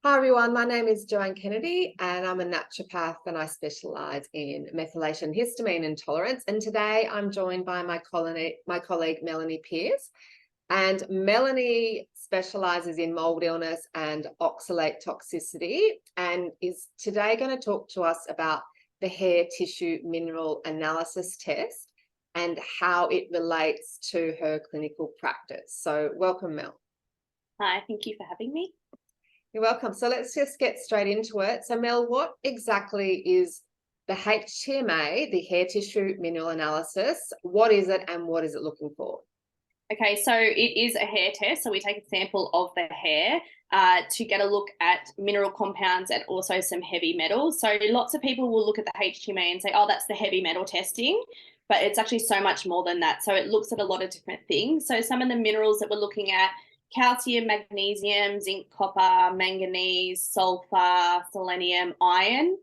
Hi everyone, my name is Joanne Kennedy and I'm a naturopath and I specialise in methylation histamine intolerance. And today I'm joined by my colleague Melanie Pierce. And Melanie specialises in mould illness and oxalate toxicity and is today going to talk to us about the hair tissue mineral analysis test and how it relates to her clinical practice. So welcome, Mel. Hi, thank you for having me. You're welcome. So let's just get straight into it. So Mel, what exactly is the HTMA, the hair tissue mineral analysis? What is it and what is it looking for? Okay, so it is a hair test. So we take a sample of the hair to get a look at mineral compounds and also some heavy metals. So lots of people will look at the HTMA and say, oh, that's the heavy metal testing, but it's actually so much more than that. So it looks at a lot of different things. So some of the minerals that we're looking at: calcium, magnesium, zinc, copper, manganese, sulfur, selenium, iron.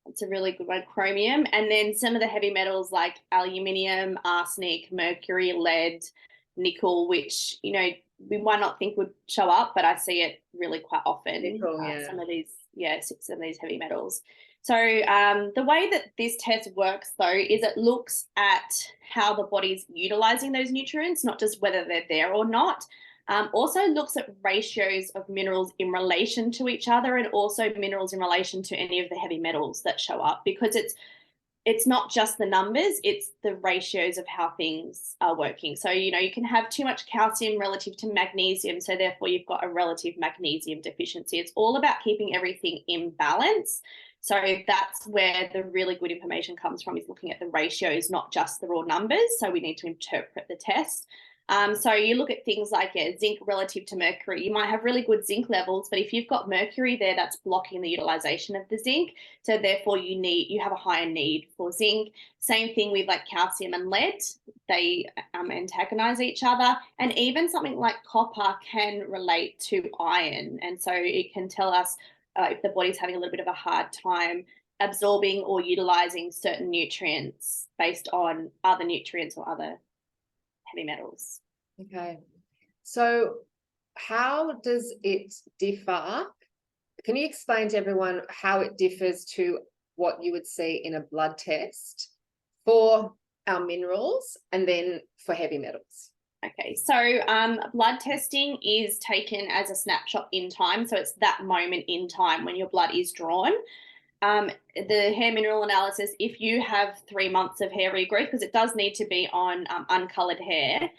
It's a really good one, chromium. And then some of the heavy metals like aluminium, arsenic, mercury, lead, nickel, which, you know, we might not think would show up, but I see it really quite often. Nickel, yeah. Some of these heavy metals. So the way that this test works, though, is it looks at how the body's utilizing those nutrients, not just whether they're there or not. Also looks at ratios of minerals in relation to each other and also minerals in relation to any of the heavy metals that show up, because it's not just the numbers, it's the ratios of how things are working. So, you know, you can have too much calcium relative to magnesium, so therefore you've got a relative magnesium deficiency. It's all about keeping everything in balance. So that's where the really good information comes from, is looking at the ratios, not just the raw numbers. So we need to interpret the test. So you look at things like zinc relative to mercury. You might have really good zinc levels, but if you've got mercury there, that's blocking the utilization of the zinc. So therefore you have a higher need for zinc. Same thing with like calcium and lead. They antagonize each other. And even something like copper can relate to iron. And so it can tell us if the body's having a little bit of a hard time absorbing or utilizing certain nutrients based on other nutrients or other heavy metals. Okay. So how does it differ? Can you explain to everyone how it differs to what you would see in a blood test for our minerals and then for heavy metals? Okay, so blood testing is taken as a snapshot in time. So it's that moment in time when your blood is drawn. The hair mineral analysis, if you have 3 months of hair regrowth, because it does need to be on uncolored hair.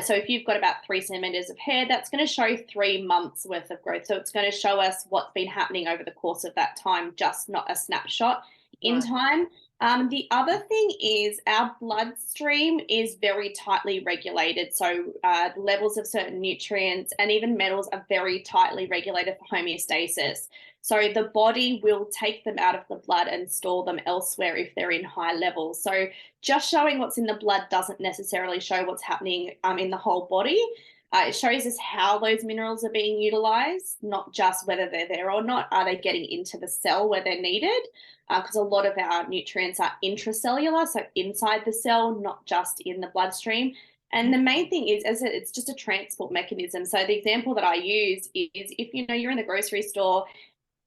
So if you've got about 3 centimeters of hair, that's going to show 3 months worth of growth. So it's going to show us what's been happening over the course of that time, just not a snapshot in time. The other thing is our bloodstream is very tightly regulated. So levels of certain nutrients and even metals are very tightly regulated for homeostasis. So the body will take them out of the blood and store them elsewhere if they're in high levels. So just showing what's in the blood doesn't necessarily show what's happening in the whole body. It shows us how those minerals are being utilized, not just whether they're there or not. Are they getting into the cell where they're needed? Because a lot of our nutrients are intracellular, so inside the cell, not just in the bloodstream. And the main thing is, it's just a transport mechanism. So the example that I use is, if you know you're in the grocery store,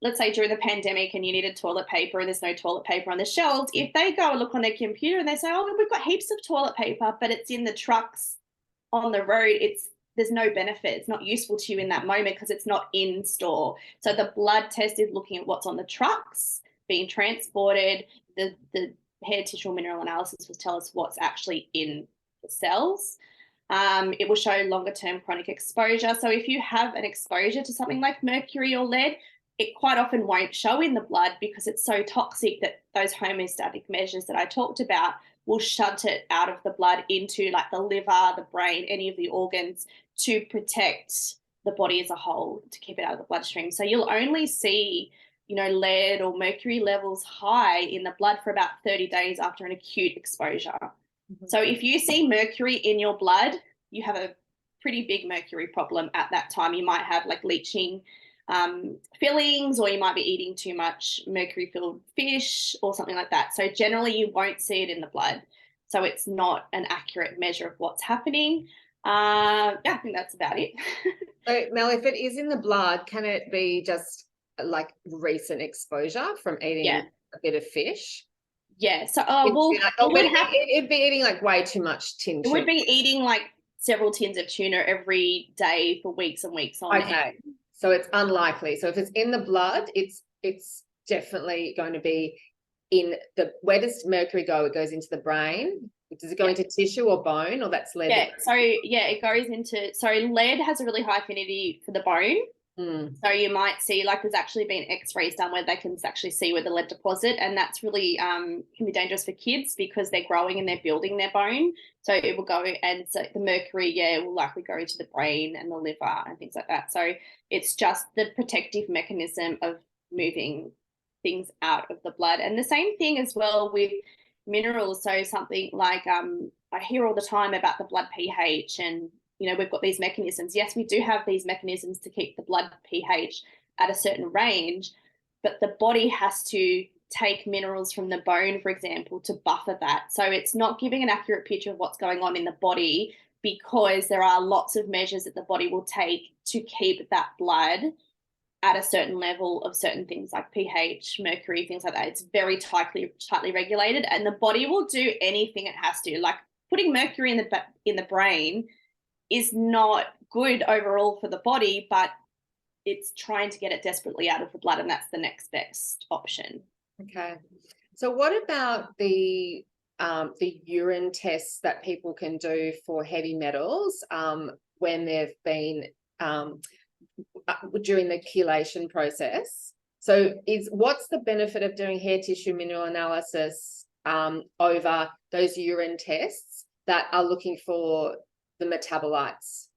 let's say during the pandemic, and you needed toilet paper and there's no toilet paper on the shelves, if they go and look on their computer and they say, oh, we've got heaps of toilet paper, but it's in the trucks on the road, there's no benefit. It's not useful to you in that moment because it's not in store. So the blood test is looking at what's on the trucks being transported. The hair tissue mineral analysis will tell us what's actually in the cells. It will show longer term chronic exposure. So if you have an exposure to something like mercury or lead, it quite often won't show in the blood because it's so toxic that those homeostatic measures that I talked about will shunt it out of the blood into like the liver, the brain, any of the organs, to protect the body as a whole, to keep it out of the bloodstream. So you'll only see, you know, lead or mercury levels high in the blood for about 30 days after an acute exposure. Mm-hmm. So if you see mercury in your blood, you have a pretty big mercury problem at that time. You might have like leaching fillings, or you might be eating too much mercury-filled fish or something like that. So generally you won't see it in the blood. So it's not an accurate measure of what's happening. Yeah, I think that's about it. So Mel, if it is in the blood, can it be just like recent exposure from eating Yeah. a bit of fish? Yeah. So, It'd be eating like way too much tin it would tuna. be eating like several tins of tuna every day for weeks and weeks on end. Okay, so it's unlikely. So if it's in the blood, it's definitely going to be in the, where does mercury go? It goes into the brain. Does it go into tissue or bone, or that's lead? Yeah, so yeah, it goes into, so lead has a really high affinity for the bone. So you might see, like, there's actually been x-rays done where they can actually see where the lead deposit, and that's really can be dangerous for kids because they're growing and they're building their bone. So it will go, and so the mercury, will likely go into the brain and the liver and things like that. So it's just the protective mechanism of moving things out of the blood. And the same thing as well with minerals. So something like I hear all the time about the blood pH, and we've got these mechanisms. Yes, we do have these mechanisms to keep the blood pH at a certain range, but the body has to take minerals from the bone, for example, to buffer that. So it's not giving an accurate picture of what's going on in the body, because there are lots of measures that the body will take to keep that blood at a certain level of certain things like pH, mercury, things like that. It's very tightly regulated, and the body will do anything it has to. Like, putting mercury in the brain is not good overall for the body, but it's trying to get it desperately out of the blood, and that's the next best option. Okay. So what about the urine tests that people can do for heavy metals when they've been during the chelation process? So what's the benefit of doing hair tissue mineral analysis over those urine tests that are looking for the metabolites?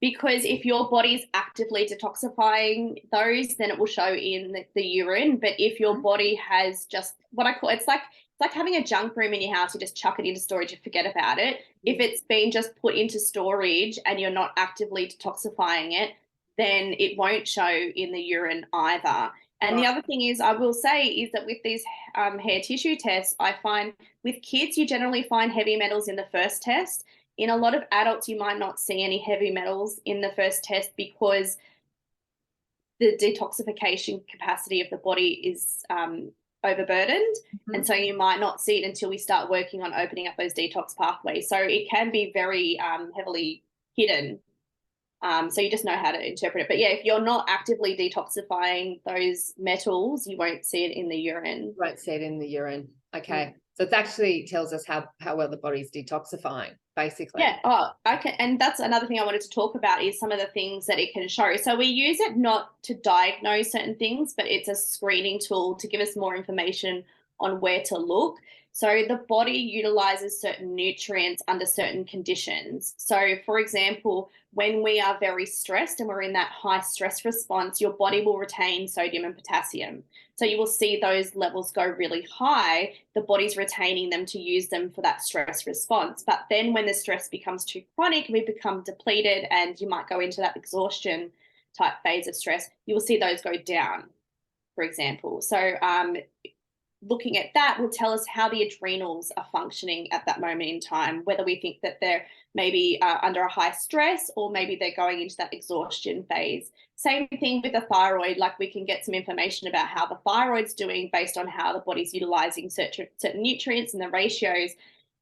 Because if your body's actively detoxifying those, then it will show in the urine. But if your body has just what I call, it's like having a junk room in your house. You just chuck it into storage and forget about it. If it's been just put into storage and you're not actively detoxifying it, then it won't show in the urine either. And the other thing is, I will say, is that with these hair tissue tests, I find with kids, you generally find heavy metals in the first test. In a lot of adults, you might not see any heavy metals in the first test because the detoxification capacity of the body is overburdened. And so you might not see it until we start working on opening up those detox pathways. So it can be very heavily hidden. So you just know how to interpret it. But yeah, if you're not actively detoxifying those metals, you won't see it in the urine. You won't see it in the urine. Okay. So it actually tells us how well the body's detoxifying, basically. Yeah. Oh, okay. And that's another thing I wanted to talk about, is some of the things that it can show. So we use it not to diagnose certain things, but it's a screening tool to give us more information on where to look. So the body utilizes certain nutrients under certain conditions. So, for example, when we are very stressed and we're in that high stress response, your body will retain sodium and potassium. So you will see those levels go really high. The body's retaining them to use them for that stress response. But then when the stress becomes too chronic, we become depleted, and you might go into that exhaustion type phase of stress. You will see those go down, for example. So looking at that will tell us how the adrenals are functioning at that moment in time, whether we think that they're maybe under a high stress, or maybe they're going into that exhaustion phase. Same thing with the thyroid. Like, we can get some information about how the thyroid's doing based on how the body's utilizing certain nutrients and the ratios.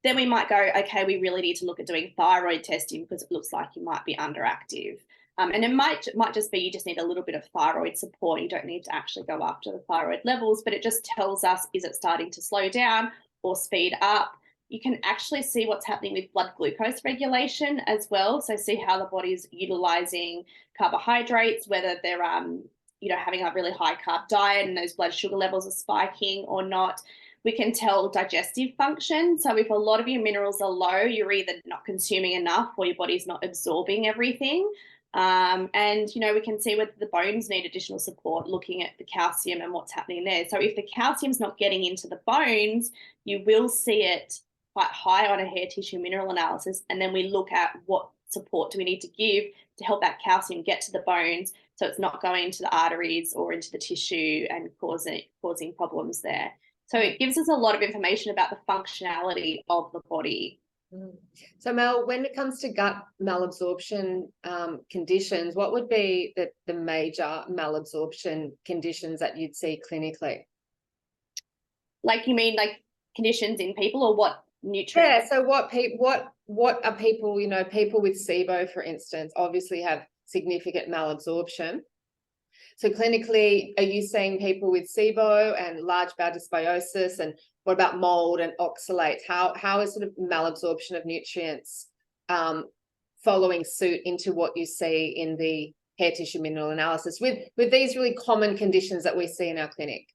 Then we might go, okay, we really need to look at doing thyroid testing because it looks like you might be underactive. And it might just be you just need a little bit of thyroid support. You don't need to actually go after the thyroid levels, but it just tells us, is it starting to slow down or speed up? You can actually see what's happening with blood glucose regulation as well. So see how the body's utilizing carbohydrates, whether they're having a really high carb diet and those blood sugar levels are spiking or not. We can tell digestive function. So if a lot of your minerals are low, you're either not consuming enough or your body's not absorbing everything. And we can see whether the bones need additional support, looking at the calcium and what's happening there. So if the calcium's not getting into the bones, you will see it quite high on a hair tissue mineral analysis. And then we look at what support do we need to give to help that calcium get to the bones, so it's not going into the arteries or into the tissue and causing problems there. So it gives us a lot of information about the functionality of the body. Mm. So Mel, when it comes to gut malabsorption conditions, what would be the major malabsorption conditions that you'd see clinically? Like, you mean like conditions in people, or what nutrients? Yeah, so what are people, people with SIBO, for instance, obviously have significant malabsorption. So clinically, are you seeing people with SIBO and large bowel dysbiosis, and what about mold and oxalates? How is sort of malabsorption of nutrients following suit into what you see in the hair tissue mineral analysis with these really common conditions that we see in our clinic?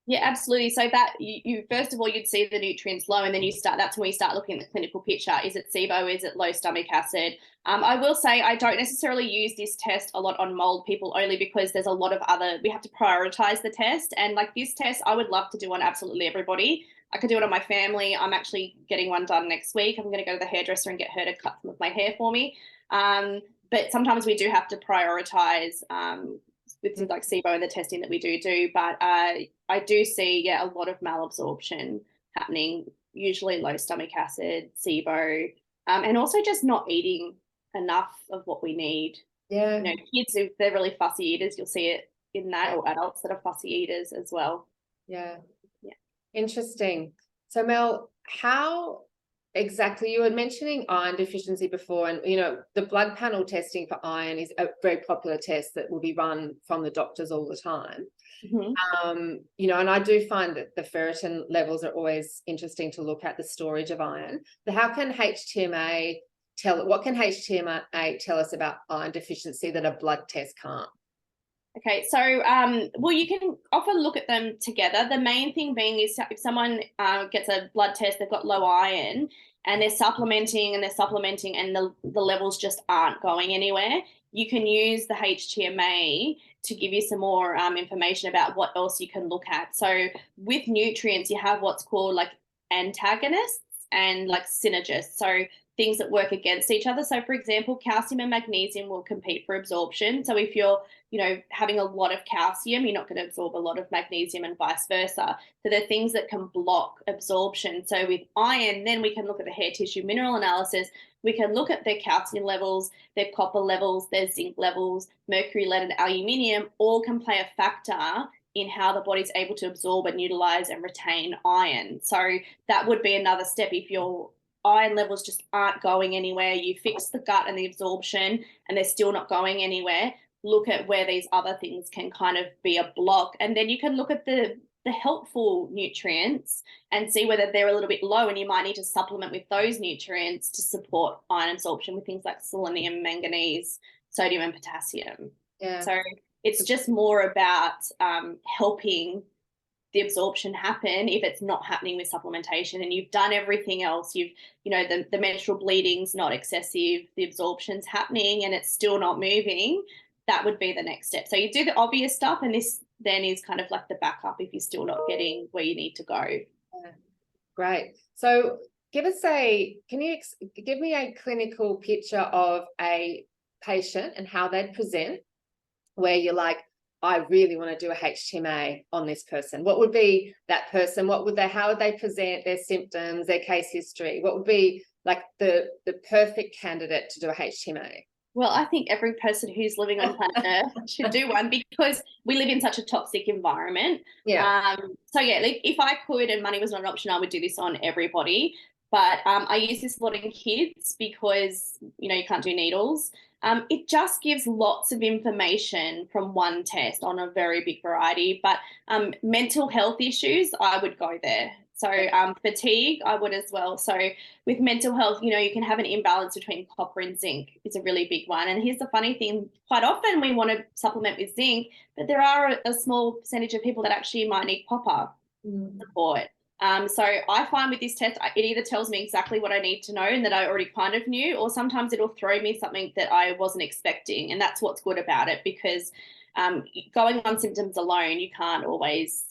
Yeah, absolutely. So that you first of all, you'd see the nutrients low, and then that's when we start looking at the clinical picture. Is it SIBO? Is it low stomach acid? I will say I don't necessarily use this test a lot on mold people, only because there's a lot of we have to prioritize the test. And like this test, I would love to do on absolutely everybody. I could do it on my family. I'm actually getting one done next week. I'm going to go to the hairdresser and get her to cut some of my hair for me. But sometimes we do have to prioritize with things like SIBO and the testing that we do. But I do see, a lot of malabsorption happening, usually low stomach acid, SIBO, and also just not eating enough of what we need. Yeah. Kids, if they're really fussy eaters, you'll see it in that, or adults that are fussy eaters as well. Yeah. Yeah. Interesting. So Mel, how exactly, you were mentioning iron deficiency before, and the blood panel testing for iron is a very popular test that will be run from the doctors all the time. Mm-hmm. And I do find that the ferritin levels are always interesting to look at, the storage of iron. But what can HTMA tell us about iron deficiency that a blood test can't? Okay, so well, you can often look at them together. The main thing being is if someone gets a blood test, they've got low iron, and they're supplementing and the levels just aren't going anywhere. You can use the HTMA to give you some more information about what else you can look at. So with nutrients, you have what's called like antagonists and like synergists. So things that work against each other. So for example, calcium and magnesium will compete for absorption. So if you're having a lot of calcium, you're not going to absorb a lot of magnesium, and vice versa. So there are things that can block absorption. So with iron, then we can look at the hair tissue mineral analysis. We can look at their calcium levels, their copper levels, their zinc levels, mercury, lead, and aluminium all can play a factor in how the body's able to absorb and utilize and retain iron. So that would be another step. If your iron levels just aren't going anywhere, you fix the gut and the absorption and they're still not going anywhere, look at where these other things can kind of be a block. And then you can look at the helpful nutrients and see whether they're a little bit low, and you might need to supplement with those nutrients to support iron absorption with things like selenium, manganese, sodium, and potassium. Yeah. So it's just more about helping the absorption happen if it's not happening with supplementation, and you've done everything else. The menstrual bleeding's not excessive, the absorption's happening and it's still not moving. That would be the next step. So you do the obvious stuff, and this then is kind of like the backup if you're still not getting where you need to go. Yeah. Great. So can you give me a clinical picture of a patient and how they'd present, where you're like, I really want to do a HTMA on this person? What would be that person? How would they present, their symptoms, their case history? What would be like the perfect candidate to do a HTMA? Well, I think every person who's living on planet Earth should do one, because we live in such a toxic environment. Yeah. Like if I could and money was not an option, I would do this on everybody. But I use this a lot in kids because, you can't do needles. It just gives lots of information from one test on a very big variety. But mental health issues, I would go there. So fatigue, I would as well. So with mental health, you can have an imbalance between copper and zinc. It's a really big one. And here's the funny thing, quite often we want to supplement with zinc, but there are a small percentage of people that actually might need copper support. So I find with this test, it either tells me exactly what I need to know and that I already kind of knew, or sometimes it'll throw me something that I wasn't expecting. And that's what's good about it, because going on symptoms alone, you can't always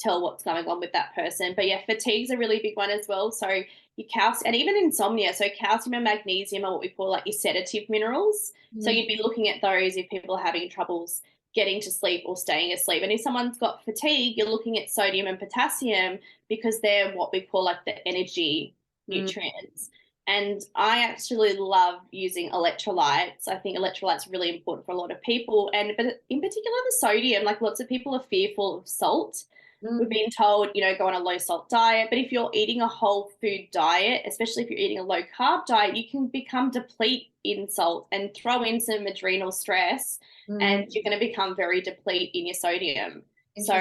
tell what's going on with that person. But yeah, fatigue's a really big one as well. So your calcium, and even insomnia. So calcium and magnesium are what we call like your sedative minerals. So you'd be looking at those if people are having troubles getting to sleep or staying asleep. And if someone's got fatigue, you're looking at sodium and potassium, because they're what we call like the energy nutrients. And I actually love using electrolytes. I think electrolytes are really important for a lot of people. But in particular, the sodium, like lots of people are fearful of salt. We've been told, go on a low salt diet. But if you're eating a whole food diet, especially if you're eating a low carb diet, you can become deplete in salt and throw in some adrenal stress and you're going to become very deplete in your sodium. So,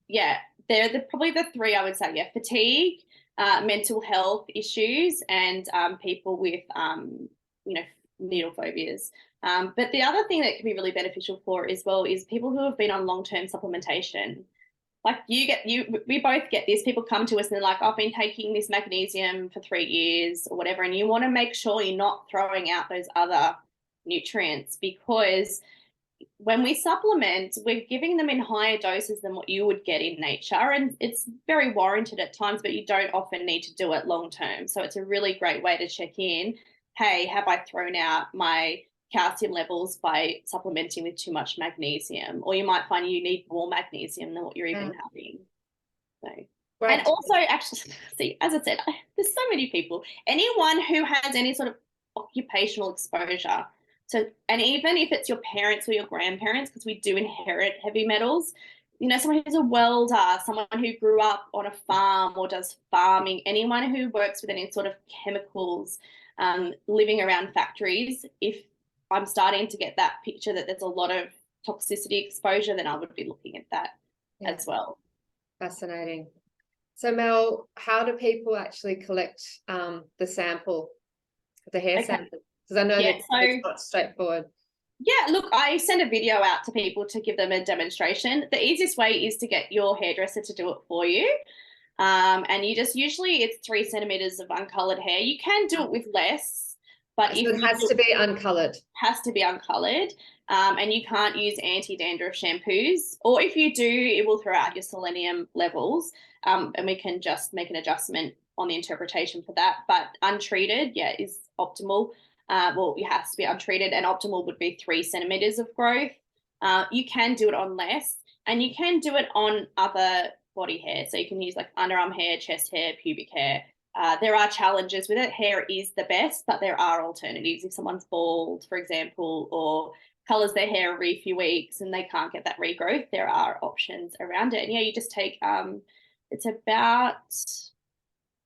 yeah, they're probably the three I would say. Yeah, fatigue, mental health issues, and people with, needle phobias. But the other thing that can be really beneficial for as well is people who have been on long-term supplementation. Like we both get this. People come to us and they're like, I've been taking this magnesium for 3 years or whatever. And you want to make sure you're not throwing out those other nutrients, because when we supplement, we're giving them in higher doses than what you would get in nature. And it's very warranted at times, but you don't often need to do it long term. So it's a really great way to check in. Hey, have I thrown out my calcium levels by supplementing with too much magnesium? Or you might find you need more magnesium than what you're even having. So, and also, actually, see, as I said, there's so many people. Anyone who has any sort of occupational exposure. So, and even if it's your parents or your grandparents, because we do inherit heavy metals, someone who's a welder, someone who grew up on a farm or does farming, anyone who works with any sort of chemicals, living around factories, if I'm starting to get that picture that there's a lot of toxicity exposure, then I would be looking at that as well. Fascinating. So Mel, how do people actually collect the sample, the hair sample? Because I know that it's not straightforward. Yeah, look, I send a video out to people to give them a demonstration. The easiest way is to get your hairdresser to do it for you. And you just, usually it's 3 centimeters of uncolored hair. You can do it with less, but so it has to be uncolored. Has to be uncolored. And you can't use anti-dandruff shampoos, or if you do, it will throw out your selenium levels. And we can just make an adjustment on the interpretation for that. But untreated, is optimal. It has to be untreated, and optimal would be 3 centimeters of growth. You can do it on less, and you can do it on other body hair. So you can use like underarm hair, chest hair, pubic hair. There are challenges with it. Hair is the best, but there are alternatives. If someone's bald, for example, or colors their hair every few weeks and they can't get that regrowth, there are options around it. And you just take, it's about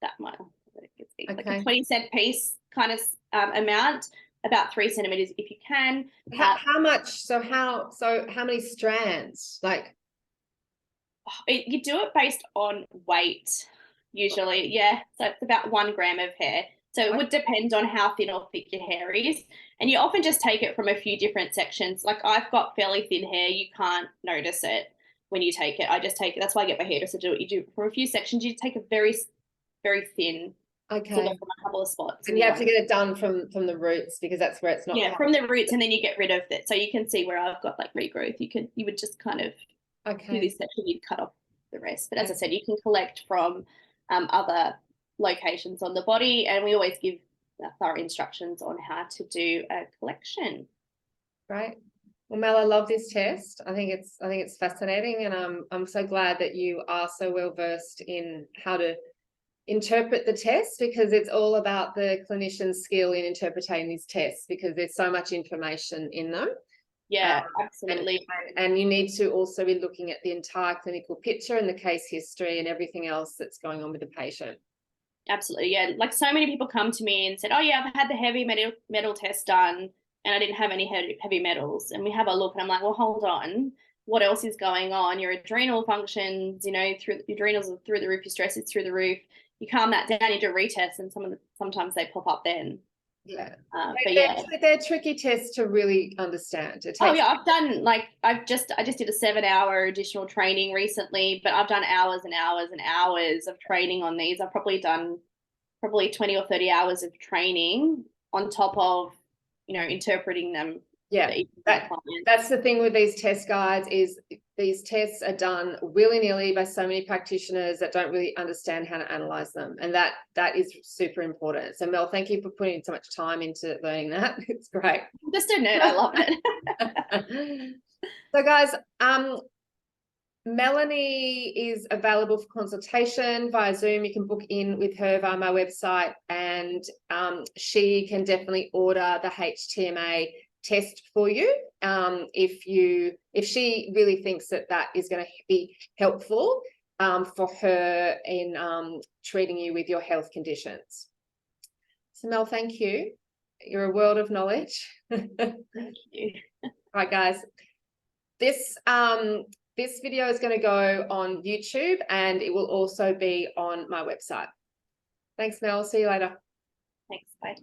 that much, like a 20-cent piece kind of amount, about 3 centimeters if you can. How much? So how many strands? Like, you do it based on weight usually. So it's about 1 gram of hair. So it would depend on how thin or thick your hair is, and you often just take it from a few different sections. Like I've got fairly thin hair, you can't notice it when you take it. I just take it. That's why I get my hairdresser to do it. You do from a few sections. You take a very, very thin. From a couple of spots, and you have to get it done from the roots, because that's where it's not. Yeah, from the roots, and then you get rid of it. So you can see where I've got like regrowth. You would just kind of do this section. You'd cut off the rest. But as I said, you can collect from other locations on the body, and we always give thorough instructions on how to do a collection. Right. Well, Mel, I love this test. I think it's fascinating, and I'm so glad that you are so well versed in how to interpret the test, because it's all about the clinician's skill in interpreting these tests, because there's so much information in them. Yeah, absolutely. And you need to also be looking at the entire clinical picture and the case history and everything else that's going on with the patient. Absolutely. Yeah. Like so many people come to me and said, oh yeah, I've had the heavy metal test done and I didn't have any heavy metals. And we have a look and I'm like, well, hold on. What else is going on? Your adrenal functions, through your adrenals are through the roof, your stress is through the roof. You calm that down, you do a retest, and sometimes they pop up then. Yeah. But they're tricky tests to really understand. I've done I just did a 7-hour additional training recently, but I've done hours and hours and hours of training on these. I've probably done 20 or 30 hours of training on top of, interpreting them. Yeah, that's the thing with these test guides, is these tests are done willy-nilly by so many practitioners that don't really understand how to analyze them, and that is super important. So Mel, thank you for putting so much time into learning that. It's great. I'm just a nerd. I love it. So guys, Melanie is available for consultation via Zoom. You can book in with her via my website, and she can definitely order the HTMA test for you if she really thinks that is going to be helpful for her in treating you with your health conditions. So Mel, thank you. You're a world of knowledge. Thank you. All right, guys. This video is going to go on YouTube, and it will also be on my website. Thanks, Mel. See you later. Thanks. Bye.